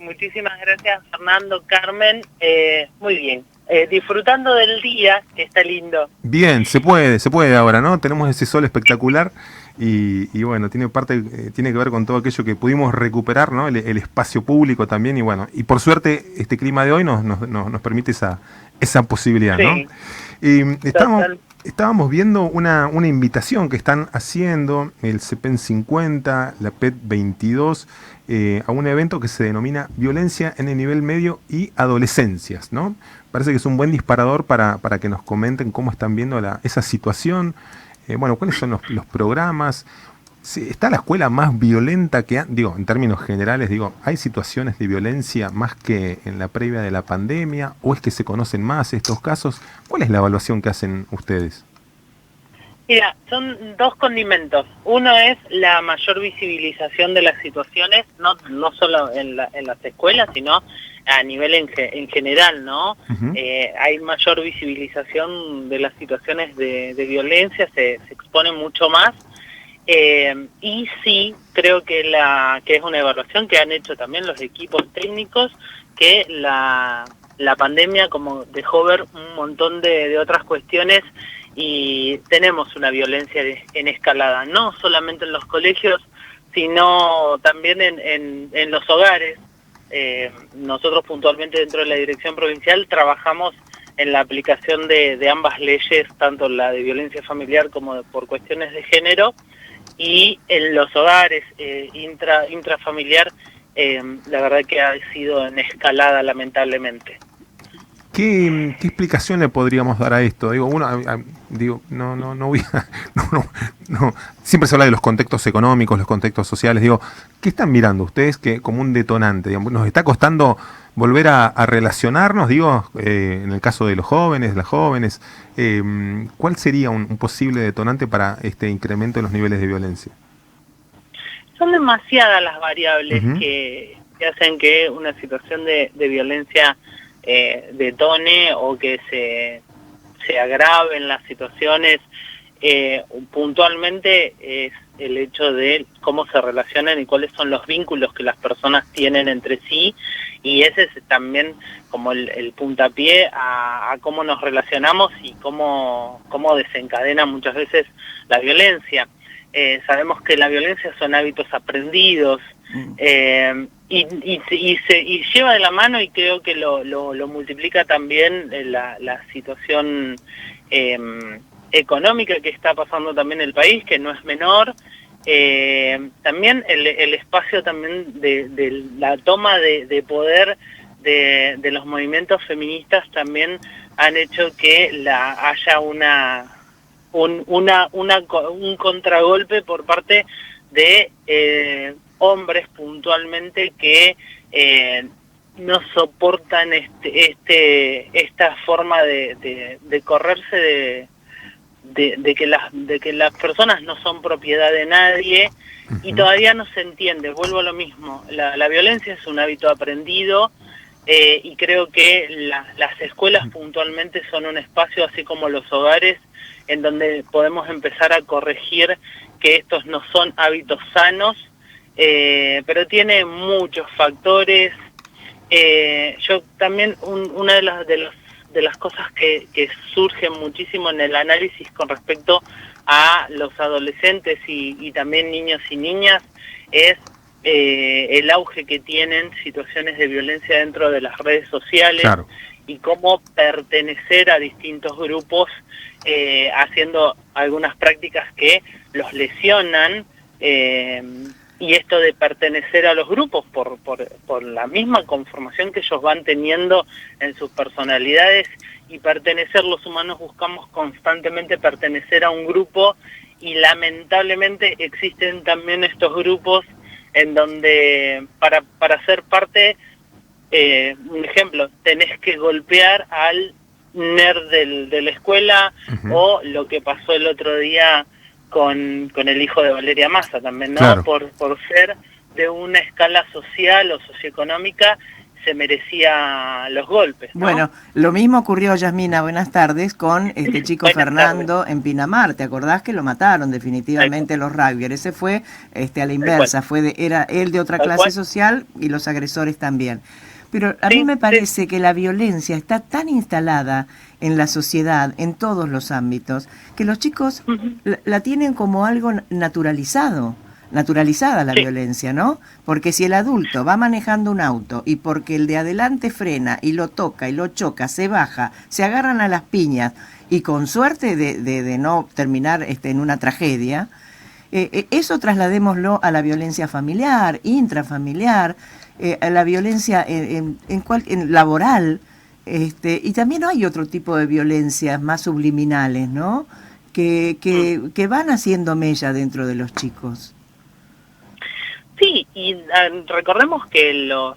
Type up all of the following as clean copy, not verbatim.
Muchísimas gracias, Fernando, Carmen. Muy bien. Disfrutando del día, que está lindo. Bien, se puede ahora, ¿no? Tenemos ese sol espectacular y bueno, tiene que ver con todo aquello que pudimos recuperar, ¿no? El espacio público también y bueno, y por suerte este clima de hoy nos permite esa posibilidad, ¿no? Sí, Y total. estábamos viendo una invitación que están haciendo el CEPEN 50, la PET 22, a un evento que se denomina Violencia en el nivel medio y adolescencias, ¿no? Parece que es un buen disparador para que nos comenten cómo están viendo esa situación, bueno, cuáles son los programas. Sí, ¿está la escuela más violenta digo, en términos generales, digo, hay situaciones de violencia más que en la previa de la pandemia, o es que se conocen más estos casos? ¿Cuál es la evaluación que hacen ustedes? Mira, son dos condimentos. Uno es la mayor visibilización de las situaciones, no solo en las escuelas, sino a nivel en general, ¿no? Ujú. Hay mayor visibilización de las situaciones de violencia, se expone mucho más. Y sí, creo que es una evaluación que han hecho también los equipos técnicos, que la pandemia como dejó ver un montón de otras cuestiones y tenemos una violencia en escalada, no solamente en los colegios, sino también en los hogares. Nosotros puntualmente dentro de la Dirección Provincial trabajamos en la aplicación de ambas leyes, tanto la de violencia familiar como por cuestiones de género, y en los hogares intrafamiliar, la verdad que ha sido en escalada lamentablemente. ¿Qué explicación le podríamos dar a esto? Digo, digo, no voy a, no. Siempre se habla de los contextos económicos, los contextos sociales. Digo, ¿qué están mirando ustedes que como un detonante? Digamos, ¿nos está costando volver a relacionarnos? Digo, en el caso de los jóvenes, las jóvenes, ¿cuál sería un posible detonante para este incremento en los niveles de violencia? Son demasiadas las variables Ujú. que hacen que una situación de violencia detone o que se agraven las situaciones. Puntualmente es el hecho de cómo se relacionan y cuáles son los vínculos que las personas tienen entre sí, y ese es también como el puntapié a cómo nos relacionamos y cómo desencadena muchas veces la violencia. Sabemos que la violencia son hábitos aprendidos, y lleva de la mano, y creo que lo multiplica también la situación económica que está pasando también el país, que no es menor. También el espacio también de la toma de poder de los movimientos feministas también han hecho que haya un contragolpe por parte de hombres puntualmente que no soportan esta forma de correrse de que las personas no son propiedad de nadie, y Ujú. todavía no se entiende. Vuelvo a lo mismo, la violencia es un hábito aprendido, y creo que las escuelas puntualmente son un espacio, así como los hogares, en donde podemos empezar a corregir que estos no son hábitos sanos, pero tiene muchos factores. Yo también, una de las cosas que surgen muchísimo en el análisis con respecto a los adolescentes y también niños y niñas es el auge que tienen situaciones de violencia dentro de las redes sociales, Claro. y cómo pertenecer a distintos grupos, haciendo algunas prácticas que los lesionan. Y esto de pertenecer a los grupos por la misma conformación que ellos van teniendo en sus personalidades, y pertenecer, los humanos buscamos constantemente pertenecer a un grupo, y lamentablemente existen también estos grupos en donde para ser parte, un ejemplo, tenés que golpear al nerd de la escuela, Ujú. o lo que pasó el otro día con el hijo de Valeria Massa también, ¿no? Claro. Por ser de una escala social o socioeconómica se merecía los golpes, ¿no? Bueno, lo mismo ocurrió, Yasmina, buenas tardes, con este chico Fernando en Pinamar. ¿Te acordás que lo mataron definitivamente los rugbyers? Ese fue a la inversa, era él de otra clase social y los agresores también. Pero a mí me parece que la violencia está tan instalada en la sociedad, en todos los ámbitos, que los chicos la tienen como algo naturalizada la violencia, ¿no? Porque si el adulto va manejando un auto y porque el de adelante frena y lo toca y lo choca, se baja, se agarran a las piñas y con suerte de no terminar en una tragedia, eso trasladémoslo a la violencia familiar, intrafamiliar, a la violencia en laboral, y también hay otro tipo de violencias más subliminales, ¿no? Que van haciendo mella dentro de los chicos. Sí, y recordemos que los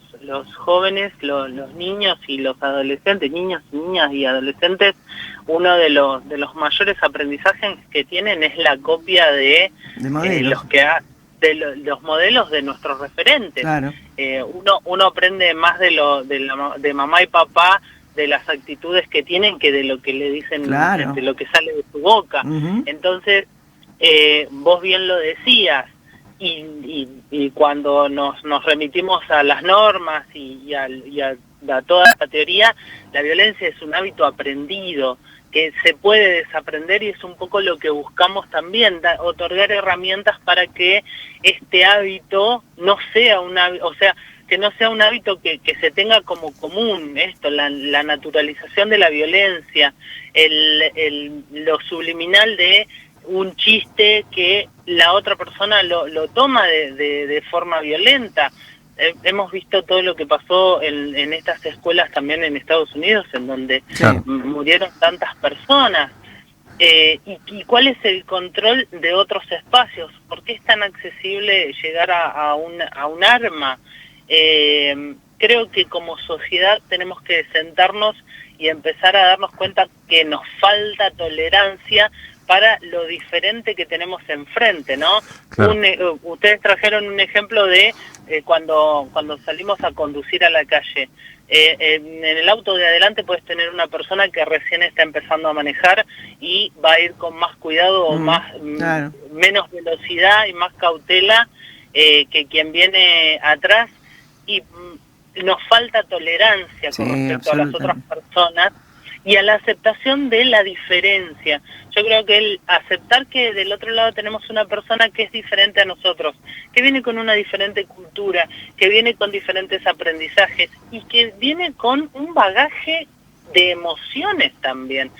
jóvenes, los niños y los adolescentes, niños, niñas y adolescentes, uno de los mayores aprendizajes que tienen es la copia de los modelos de nuestros referentes. Claro. Uno aprende más de mamá y papá, de las actitudes que tienen, que de lo que le dicen, claro, de lo que sale de su boca. Entonces, vos bien lo decías, y cuando nos remitimos a las normas y a toda la teoría, la violencia es un hábito aprendido, que se puede desaprender, y es un poco lo que buscamos también, otorgar herramientas para que este hábito no sea un hábito, o sea, que no sea un hábito que se tenga como común, la naturalización de la violencia, lo subliminal de un chiste que la otra persona lo toma de forma violenta. Hemos visto todo lo que pasó en estas escuelas también en Estados Unidos, en donde murieron tantas personas. ¿Y cuál es el control de otros espacios? ¿Por qué es tan accesible llegar a un arma? Creo que como sociedad tenemos que sentarnos y empezar a darnos cuenta que nos falta tolerancia para lo diferente que tenemos enfrente, ¿no? Claro. Ustedes trajeron un ejemplo de cuando salimos a conducir a la calle. En el auto de adelante puedes tener una persona que recién está empezando a manejar y va a ir con más cuidado o menos velocidad y más cautela que quien viene atrás, y nos falta tolerancia con respecto a las otras personas y a la aceptación de la diferencia. Yo creo que el aceptar que del otro lado tenemos una persona que es diferente a nosotros, que viene con una diferente cultura, que viene con diferentes aprendizajes y que viene con un bagaje de emociones también.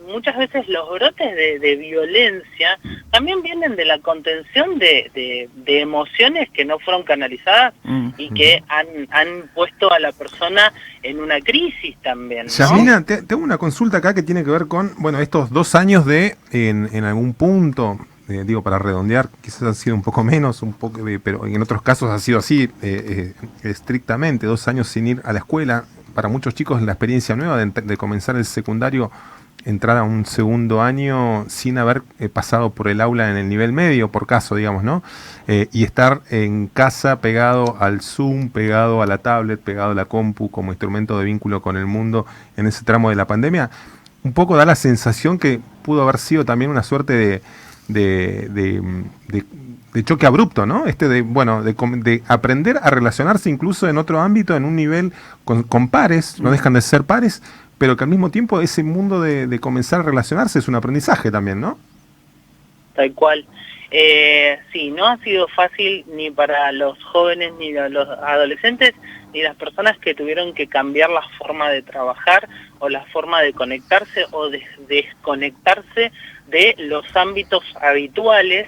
Muchas veces los brotes de violencia también vienen de la contención de emociones que no fueron canalizadas y que han puesto a la persona en una crisis también, ¿no? Yasmina, tengo una consulta acá que tiene que ver con, estos 2 años en algún punto, digo, para redondear, quizás han sido un poco menos, pero en otros casos ha sido así, estrictamente, 2 años sin ir a la escuela. Para muchos chicos la experiencia nueva de comenzar el secundario, entrar a un segundo año sin haber pasado por el aula en el nivel medio, por caso, digamos, ¿no? Y estar en casa pegado al Zoom, pegado a la tablet, pegado a la compu como instrumento de vínculo con el mundo en ese tramo de la pandemia, un poco da la sensación que pudo haber sido también una suerte de choque abrupto, ¿no? De aprender a relacionarse incluso en otro ámbito, en un nivel con pares, no dejan de ser pares, pero que al mismo tiempo ese mundo de comenzar a relacionarse es un aprendizaje también, ¿no? Tal cual. Sí, no ha sido fácil ni para los jóvenes, ni los adolescentes, ni las personas que tuvieron que cambiar la forma de trabajar o la forma de conectarse o de desconectarse de los ámbitos habituales,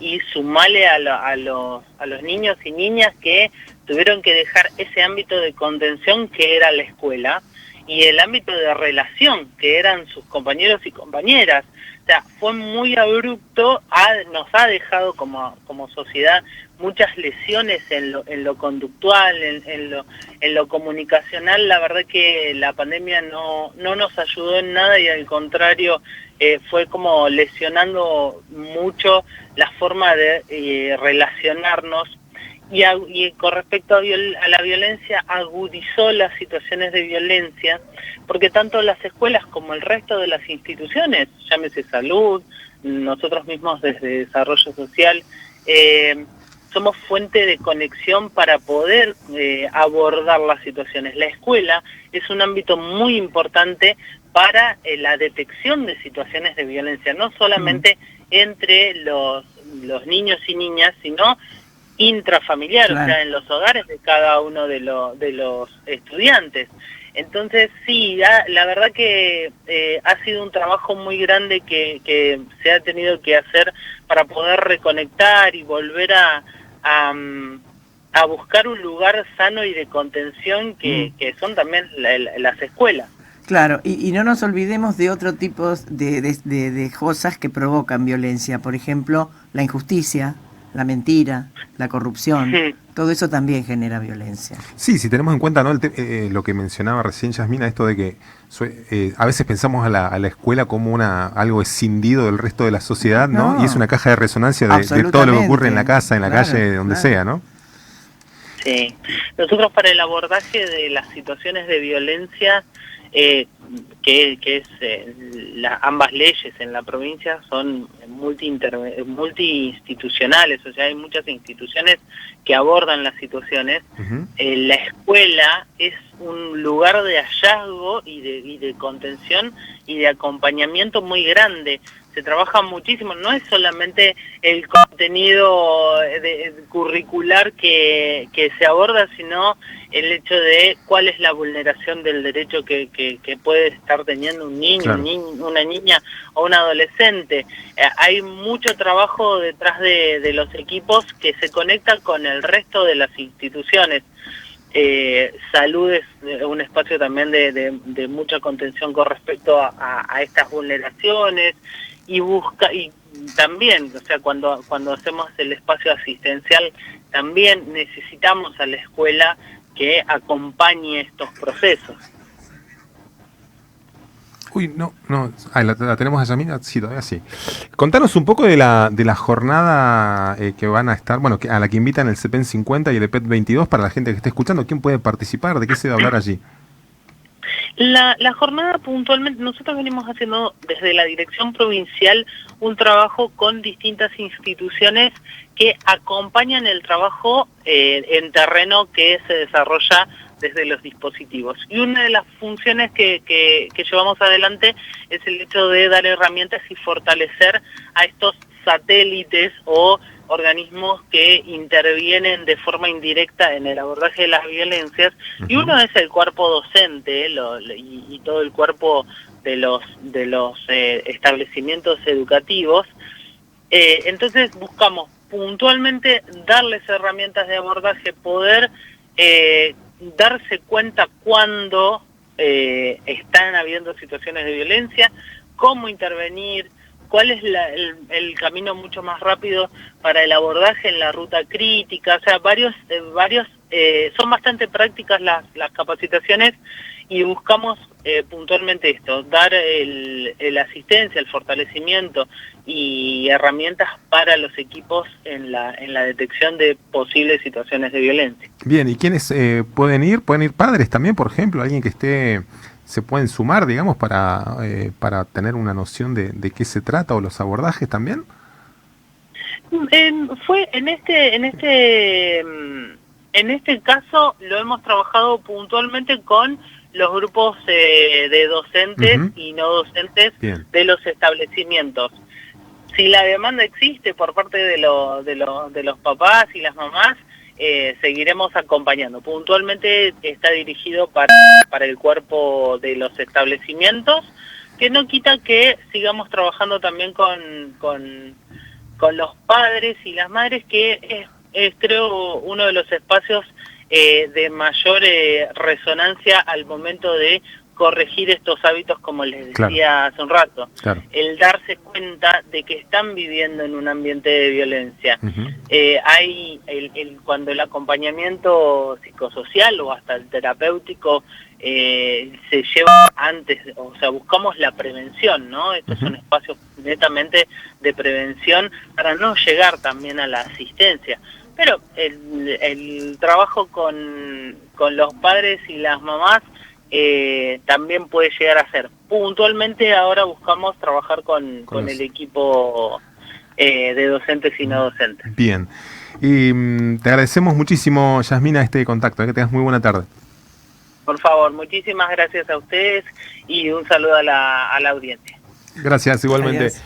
y sumarle a los niños y niñas que tuvieron que dejar ese ámbito de contención que era la escuela y el ámbito de relación que eran sus compañeros y compañeras. O sea, fue muy abrupto, nos ha dejado como sociedad muchas lesiones en lo conductual, en lo comunicacional. La verdad que la pandemia no nos ayudó en nada, y al contrario, fue como lesionando mucho la forma de relacionarnos. y con respecto a la violencia, agudizó las situaciones de violencia, porque tanto las escuelas como el resto de las instituciones, llámese salud, nosotros mismos desde Desarrollo Social, somos fuente de conexión para poder abordar las situaciones. La escuela es un ámbito muy importante para la detección de situaciones de violencia, no solamente entre los niños y niñas, sino intrafamiliar, claro. O sea, en los hogares de cada uno de los estudiantes. Entonces, sí, la verdad que ha sido un trabajo muy grande que se ha tenido que hacer para poder reconectar y volver a buscar un lugar sano y de contención que son también las escuelas. Claro, y no nos olvidemos de otro tipo de cosas que provocan violencia, por ejemplo, la injusticia, la mentira, la corrupción, todo eso también genera violencia. Sí, si tenemos en cuenta, ¿no? Lo que mencionaba recién Yasmina, esto de que a veces pensamos a la escuela como algo escindido del resto de la sociedad, ¿no? Y es una caja de resonancia de todo lo que ocurre en la casa, en la calle, donde sea, ¿no? Sí, nosotros para el abordaje de las situaciones de violencia, que es ambas leyes en la provincia son multiinstitucionales, o sea, hay muchas instituciones que abordan las situaciones. La escuela es un lugar de hallazgo y de contención y de acompañamiento muy grande. Se trabaja muchísimo, no es solamente el contenido curricular que se aborda, sino el hecho de cuál es la vulneración del derecho que puede estar teniendo un niño, claro. Una niña o un adolescente. Hay mucho trabajo detrás de los equipos que se conecta con el resto de las instituciones. Salud es un espacio también de mucha contención con respecto a estas vulneraciones, y también, o sea, cuando hacemos el espacio asistencial, también necesitamos a la escuela que acompañe estos procesos. Uy, no, la tenemos a Yasmina, sí, todavía sí. Contanos un poco de la jornada que van a estar, bueno, a la que invitan el CEPEN 50 y el EPET 22 para la gente que esté escuchando. ¿Quién puede participar? ¿De qué se va a hablar allí? La jornada puntualmente, nosotros venimos haciendo desde la dirección provincial un trabajo con distintas instituciones que acompañan el trabajo en terreno que se desarrolla desde los dispositivos. Y una de las funciones que llevamos adelante es el hecho de dar herramientas y fortalecer a estos satélites o organismos que intervienen de forma indirecta en el abordaje de las violencias, y uno es el cuerpo docente y todo el cuerpo de los establecimientos educativos. Entonces buscamos puntualmente darles herramientas de abordaje, poder darse cuenta cuando están habiendo situaciones de violencia, cómo intervenir, cuál es el camino mucho más rápido para el abordaje en la ruta crítica. O sea, son bastante prácticas las capacitaciones, y buscamos puntualmente esto, dar la asistencia, el fortalecimiento y herramientas para los equipos en la detección de posibles situaciones de violencia. Bien, ¿y quiénes pueden ir? ¿Pueden ir padres también, por ejemplo? ¿Alguien que se pueden sumar, digamos, para tener una noción de qué se trata, o los abordajes también? Fue en este caso lo hemos trabajado puntualmente con los grupos de docentes y no docentes de los establecimientos. Si la demanda existe por parte de los papás y las mamás, seguiremos acompañando. Puntualmente está dirigido para el cuerpo de los establecimientos, que no quita que sigamos trabajando también con los padres y las madres, que es creo uno de los espacios de mayor resonancia al momento de corregir estos hábitos, como les decía hace un rato. El darse cuenta de que están viviendo en un ambiente de violencia. Hay cuando el acompañamiento psicosocial o hasta el terapéutico se lleva antes, o sea, buscamos la prevención, ¿no? Estos son espacios netamente de prevención para no llegar también a la asistencia. Pero el trabajo con los padres y las mamás también puede llegar a ser. Puntualmente ahora buscamos trabajar con el equipo de docentes y no docentes. Bien. Y te agradecemos muchísimo, Yasmina, este contacto. Que tengas muy buena tarde. Por favor, muchísimas gracias a ustedes y un saludo a la audiencia. Gracias, igualmente. Adiós.